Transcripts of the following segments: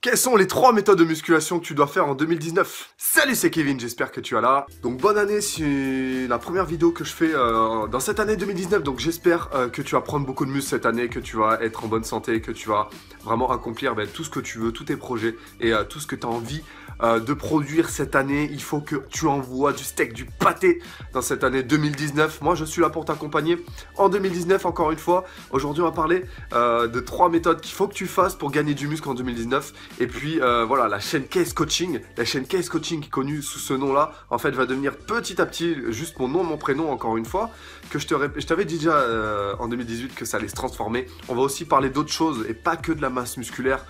Quelles sont les 3 méthodes de musculation que tu dois faire en 2019? Salut, c'est Kevin, j'espère que tu es là. Donc bonne année, c'est la première vidéo que je fais dans cette année 2019. Donc j'espère que tu vas prendre beaucoup de muscles cette année, que tu vas être en bonne santé, que tu vas vraiment accomplir tout ce que tu veux, tous tes projets et tout ce que tu as envie de produire cette année. Il faut que tu envoies du steak, du pâté dans cette année 2019. Moi, je suis là pour t'accompagner en 2019, encore une fois. Aujourd'hui, on va parler de 3 méthodes qu'il faut que tu fasses pour gagner du muscle en 2019. Et puis voilà, la chaîne Case Coaching, qui est connue sous ce nom-là, en fait va devenir petit à petit juste mon nom, mon prénom, encore une fois, que je t'avais dit déjà en 2018 que ça allait se transformer. On va aussi parler d'autres choses et pas que de la masse musculaire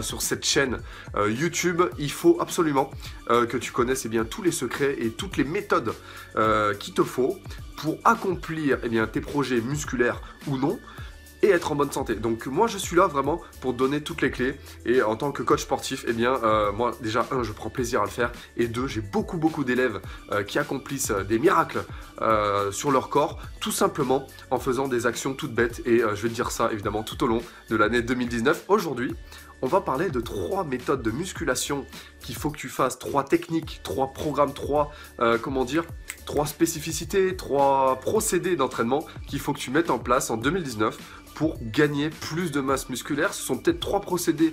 sur cette chaîne YouTube. Il faut absolument que tu connaisses bien tous les secrets et toutes les méthodes qu'il te faut pour accomplir tes projets musculaires ou non, et être en bonne santé. Donc moi je suis là vraiment pour te donner toutes les clés, et en tant que coach sportif, moi déjà je prends plaisir à le faire, et j'ai beaucoup d'élèves qui accomplissent des miracles sur leur corps, tout simplement en faisant des actions toutes bêtes, et je vais te dire ça évidemment tout au long de l'année 2019. Aujourd'hui, on va parler de 3 méthodes de musculation qu'il faut que tu fasses, 3 techniques, 3 programmes, 3 spécificités, 3 procédés d'entraînement qu'il faut que tu mettes en place en 2019 pour gagner plus de masse musculaire. Ce sont peut-être 3 procédés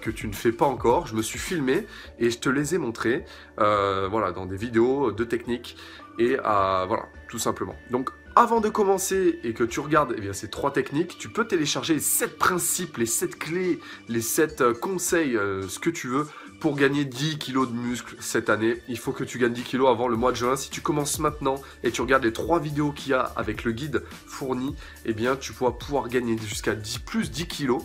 que tu ne fais pas encore. Je me suis filmé et je te les ai montrés voilà, dans des vidéos de techniques, et voilà, tout simplement. Donc avant de commencer et que tu regardes ces 3 techniques, tu peux télécharger les 7 principes, les 7 clés, les 7 conseils, ce que tu veux, pour gagner 10 kilos de muscle cette année. Il faut que tu gagnes 10 kilos avant le mois de juin. Si tu commences maintenant et tu regardes les 3 vidéos qu'il y a avec le guide fourni, tu vas pouvoir gagner jusqu'à 10 kilos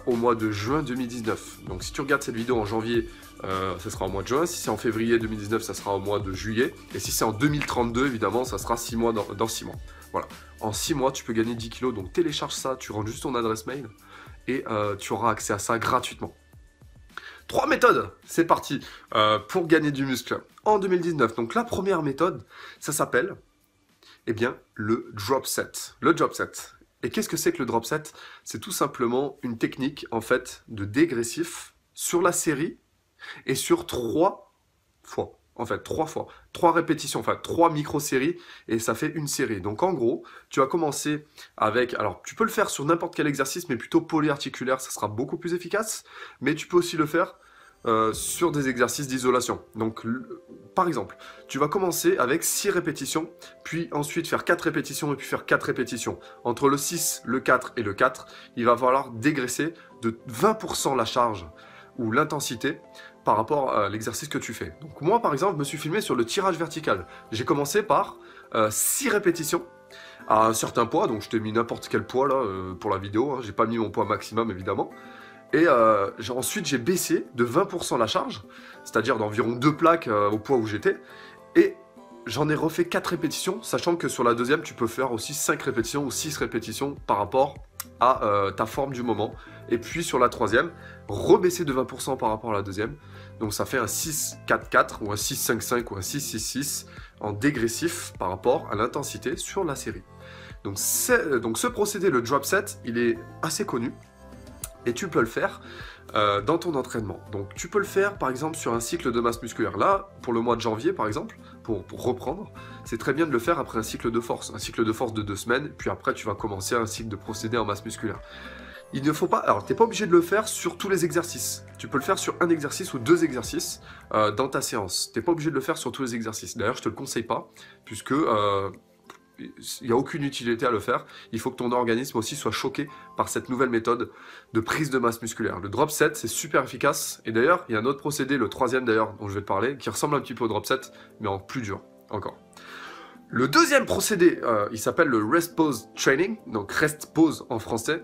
au mois de juin 2019. Donc si tu regardes cette vidéo en janvier, ça sera au mois de juin. Si c'est en février 2019, ça sera au mois de juillet. Et si c'est en 2032, évidemment, ça sera 6 mois dans 6 mois. Voilà. En 6 mois, tu peux gagner 10 kilos. Donc télécharge ça, tu rentres juste ton adresse mail et tu auras accès à ça gratuitement. 3 méthodes, c'est parti, pour gagner du muscle en 2019. Donc la première méthode, ça s'appelle le drop set. Le drop set. Et qu'est-ce que c'est que le drop set? C'est tout simplement une technique en fait de dégressif sur la série et sur 3 fois. En fait, 3 fois. 3 répétitions, enfin 3 micro-séries, et ça fait une série. Donc en gros, tu vas commencer avec... Alors, tu peux le faire sur n'importe quel exercice, mais plutôt polyarticulaire, ça sera beaucoup plus efficace. Mais tu peux aussi le faire sur des exercices d'isolation. Donc, par exemple, tu vas commencer avec 6 répétitions, puis ensuite faire 4 répétitions, et puis faire 4 répétitions. Entre le 6, le 4 et le 4, il va falloir dégraisser de 20% la charge ou l'intensité par rapport à l'exercice que tu fais. Donc moi par exemple, je me suis filmé sur le tirage vertical. J'ai commencé par 6 répétitions à un certain poids, donc je t'ai mis n'importe quel poids là pour la vidéo, hein. J'ai pas mis mon poids maximum évidemment. Et ensuite j'ai baissé de 20% la charge, c'est-à-dire d'environ 2 plaques au poids où j'étais, et j'en ai refait 4 répétitions, sachant que sur la deuxième tu peux faire aussi 5 répétitions ou 6 répétitions par rapport à ta forme du moment. Et puis sur la troisième, rebaisser de 20% par rapport à la deuxième. Donc ça fait un 6-4-4 ou un 6-5-5 ou un 6-6-6 en dégressif par rapport à l'intensité sur la série. Donc ce procédé, le drop set, il est assez connu et tu peux le faire dans ton entraînement. Donc tu peux le faire par exemple sur un cycle de masse musculaire. Là, pour le mois de janvier par exemple, pour reprendre, c'est très bien de le faire après un cycle de force. Un cycle de force de 2 semaines, puis après tu vas commencer un cycle de procédé en masse musculaire. Il ne faut pas, alors tu n'es pas obligé de le faire sur tous les exercices. Tu peux le faire sur un exercice ou 2 exercices dans ta séance. Tu n'es pas obligé de le faire sur tous les exercices. D'ailleurs, je ne te le conseille pas, puisque il n'y a aucune utilité à le faire. Il faut que ton organisme aussi soit choqué par cette nouvelle méthode de prise de masse musculaire. Le drop set, c'est super efficace. Et d'ailleurs, il y a un autre procédé, le 3e d'ailleurs, dont je vais te parler, qui ressemble un petit peu au drop set, mais en plus dur encore. Le deuxième procédé, il s'appelle le rest pause training, donc rest pause en français,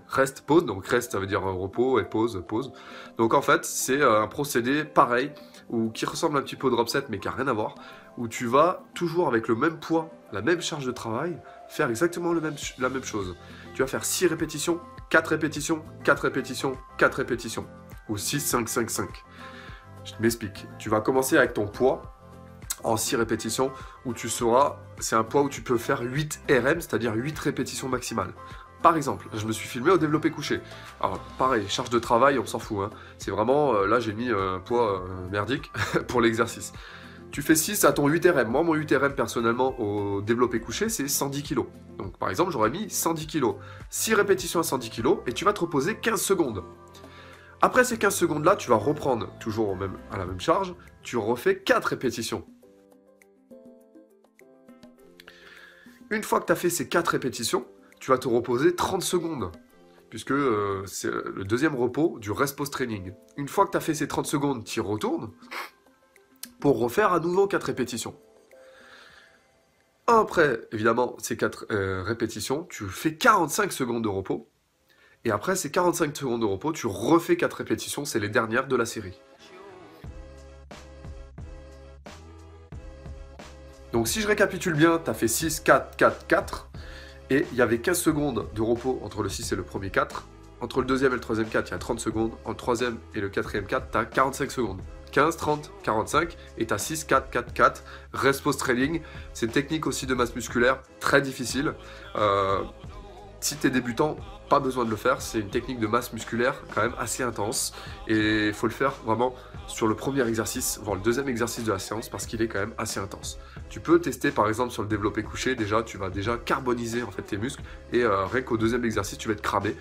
rest pause, donc rest ça veut dire repos et pause, pause. Donc en fait c'est un procédé pareil, ou qui ressemble un petit peu au drop set mais qui n'a rien à voir, où tu vas toujours avec le même poids, la même charge de travail, faire exactement la même chose. Tu vas faire 6 répétitions, 4 répétitions, 4 répétitions, 4 répétitions, ou 6, 5, 5, 5. Je m'explique, tu vas commencer avec ton poids, en 6 répétitions, où tu sauras, c'est un poids où tu peux faire 8 RM, c'est-à-dire 8 répétitions maximales. Par exemple, je me suis filmé au développé couché. Alors pareil, charge de travail, on s'en fout. Hein. C'est vraiment, là j'ai mis un poids merdique pour l'exercice. Tu fais 6 à ton 8RM. Moi, mon 8RM, personnellement, au développé couché, c'est 110 kg. Donc, par exemple, j'aurais mis 110 kg. 6 répétitions à 110 kg et tu vas te reposer 15 secondes. Après ces 15 secondes-là, tu vas reprendre, toujours à la même charge, tu refais 4 répétitions. Une fois que tu as fait ces 4 répétitions, tu vas te reposer 30 secondes. Puisque c'est le deuxième repos du rest post-training. Une fois que tu as fait ces 30 secondes, tu y retournes pour refaire à nouveau 4 répétitions. Après, évidemment, ces 4 répétitions, tu fais 45 secondes de repos. Et après ces 45 secondes de repos, tu refais 4 répétitions, c'est les dernières de la série. Donc si je récapitule bien, tu as fait 6, 4, 4, 4. Et il y avait 15 secondes de repos entre le 6 et le premier 4. Entre le deuxième et le troisième 4, il y a 30 secondes. Entre le troisième et le quatrième 4, tu as 45 secondes. 15, 30, 45, et tu as 6, 4, 4, 4. Rest post-training. C'est une technique aussi de masse musculaire très difficile. Si tu es débutant, pas besoin de le faire. C'est une technique de masse musculaire quand même assez intense. Et il faut le faire vraiment sur le premier exercice, voire le deuxième exercice de la séance, parce qu'il est quand même assez intense. Tu peux tester par exemple sur le développé couché, déjà tu vas déjà carboniser en fait tes muscles, et rien qu'au deuxième exercice tu vas être cramé.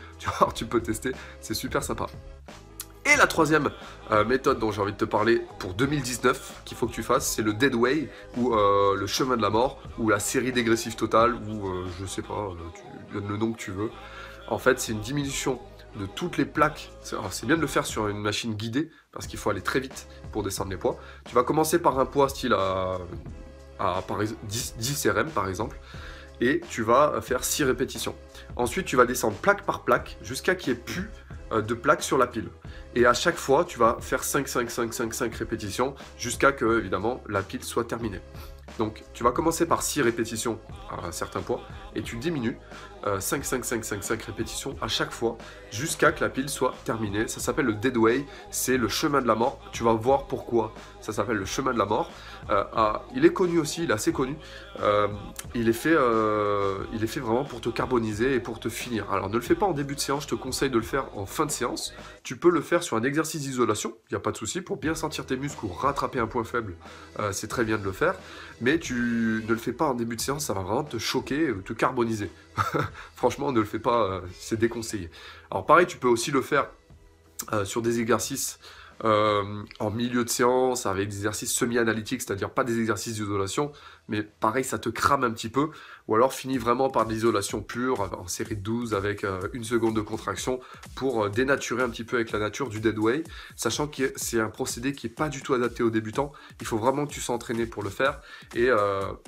Tu peux tester, c'est super sympa. Et la troisième méthode dont j'ai envie de te parler pour 2019, qu'il faut que tu fasses, c'est le Dead Way, ou le chemin de la mort, ou la série dégressive totale, ou je sais pas, tu donnes le nom que tu veux. En fait, c'est une diminution de toutes les plaques. C'est bien de le faire sur une machine guidée, parce qu'il faut aller très vite pour descendre les poids. Tu vas commencer par un poids style par 10 RM par exemple, et tu vas faire 6 répétitions. Ensuite, tu vas descendre plaque par plaque, jusqu'à qu'il n'y ait plus de plaques sur la pile. Et à chaque fois, tu vas faire 5, 5, 5, 5, 5 répétitions, jusqu'à que, évidemment, la pile soit terminée. Donc, tu vas commencer par 6 répétitions à un certain poids, et tu diminues 5, 5, 5, 5, 5 répétitions à chaque fois, jusqu'à que la pile soit terminée. Ça s'appelle le Dead Way, c'est le chemin de la mort. Tu vas voir pourquoi ça s'appelle le chemin de la mort. Il est connu aussi, il est assez connu. Il est fait vraiment pour te carboniser et pour te finir. Alors, ne le fais pas en début de séance, je te conseille de le faire en fin de séance. Tu peux le faire sur un exercice d'isolation, il n'y a pas de souci, pour bien sentir tes muscles ou rattraper un point faible, c'est très bien de le faire. Mais tu ne le fais pas en début de séance, ça va vraiment te choquer, te carboniser. Franchement, ne le fais pas, c'est déconseillé. Alors pareil, tu peux aussi le faire sur des exercices en milieu de séance, avec des exercices semi-analytiques, c'est-à-dire pas des exercices d'isolation, mais pareil, ça te crame un petit peu, ou alors finis vraiment par de l'isolation pure, en série de 12, avec une seconde de contraction, pour dénaturer un petit peu avec la nature du Dead Way, sachant que c'est un procédé qui n'est pas du tout adapté aux débutants. Il faut vraiment que tu sois entraîné pour le faire, et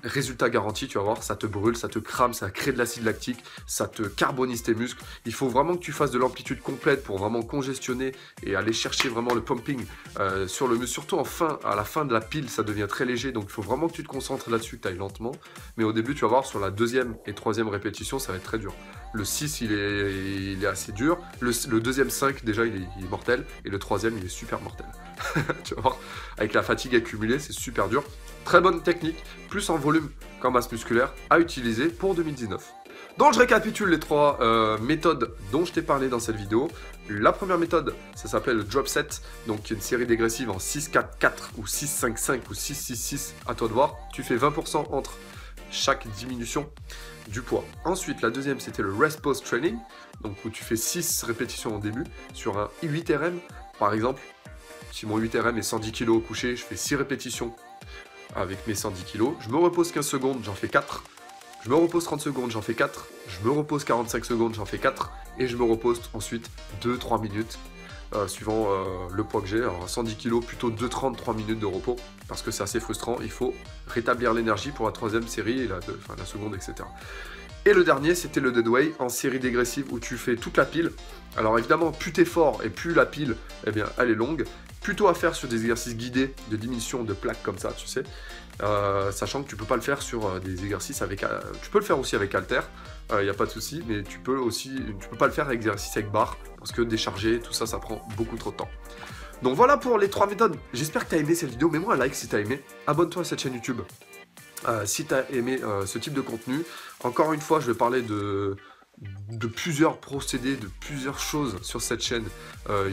résultat garanti, tu vas voir, ça te brûle, ça te crame, ça crée de l'acide lactique, ça te carbonise tes muscles. Il faut vraiment que tu fasses de l'amplitude complète pour vraiment congestionner et aller chercher vraiment le pumping sur le muscle, surtout à la fin de la pile, ça devient très léger, donc il faut vraiment que tu te concentres là-dessus, que tu ailles lentement, mais au début tu vas voir sur la deuxième et troisième répétition ça va être très dur. Le 6 il est assez dur, le deuxième 5 déjà il est mortel, et le troisième il est super mortel. Tu vas voir, avec la fatigue accumulée c'est super dur. Très bonne technique, plus en volume qu'en masse musculaire, à utiliser pour 2019. Donc je récapitule les 3 méthodes dont je t'ai parlé dans cette vidéo. La première méthode, ça s'appelle le drop set, donc une série dégressive en 6, 4, 4 ou 6, 5, 5 ou 6, 6, 6, à toi de voir. Tu fais 20% entre chaque diminution du poids. Ensuite, la deuxième, c'était le rest post training, donc où tu fais 6 répétitions au début sur un 8 RM. Par exemple, si mon 8 RM est 110 kg au coucher, je fais 6 répétitions avec mes 110 kg. Je me repose 15 secondes, j'en fais 4. Je me repose 30 secondes, j'en fais 4. Je me repose 45 secondes, j'en fais 4. Et je me repose ensuite 2-3 minutes, suivant le poids que j'ai. Alors 110 kg, plutôt 2-33 minutes de repos, parce que c'est assez frustrant. Il faut rétablir l'énergie pour la troisième série, et la seconde, etc. Et le dernier, c'était le Dead Way, en série dégressive, où tu fais toute la pile. Alors évidemment, plus tu es fort et plus la pile, eh bien, elle est longue. Plutôt à faire sur des exercices guidés de diminution de plaques comme ça, tu sais. Sachant que tu peux pas le faire sur des exercices avec... tu peux le faire aussi avec halter, il n'y a pas de souci, mais tu peux pas le faire avec exercice avec barre, parce que décharger, tout ça, ça prend beaucoup trop de temps. Donc voilà pour les 3 méthodes. J'espère que tu as aimé cette vidéo, mets-moi un like si tu as aimé. Abonne-toi à cette chaîne YouTube si tu as aimé ce type de contenu. Encore une fois, je vais parler de de plusieurs procédés, de plusieurs choses sur cette chaîne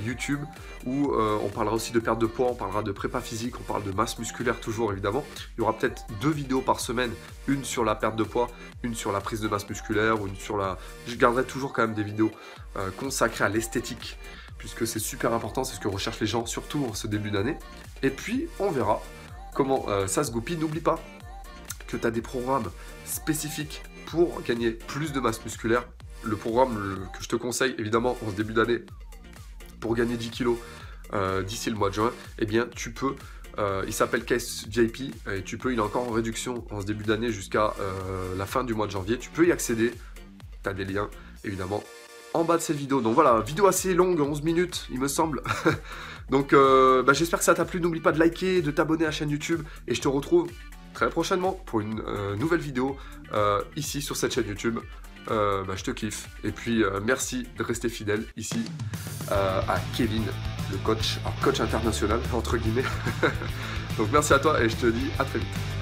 YouTube, où on parlera aussi de perte de poids, on parlera de prépa physique, on parle de masse musculaire toujours évidemment. Il y aura peut-être 2 vidéos par semaine, une sur la perte de poids, une sur la prise de masse musculaire, ou une sur la... Je garderai toujours quand même des vidéos consacrées à l'esthétique, puisque c'est super important, c'est ce que recherchent les gens, surtout en ce début d'année. Et puis on verra comment ça se goupille. N'oublie pas que tu as des programmes spécifiques pour gagner plus de masse musculaire. Le programme que je te conseille évidemment en ce début d'année pour gagner 10 kilos d'ici le mois de juin, eh bien tu peux, il s'appelle Case VIP et tu peux, il est encore en réduction en ce début d'année jusqu'à la fin du mois de janvier. Tu peux y accéder, tu as des liens évidemment en bas de cette vidéo. Donc voilà, vidéo assez longue, 11 minutes il me semble. Donc j'espère que ça t'a plu. N'oublie pas de liker, de t'abonner à la chaîne YouTube et je te retrouve très prochainement pour une nouvelle vidéo ici sur cette chaîne YouTube. Je te kiffe. Et puis merci de rester fidèle ici à Kevin, le coach, alors coach international entre guillemets. Donc merci à toi et je te dis à très vite.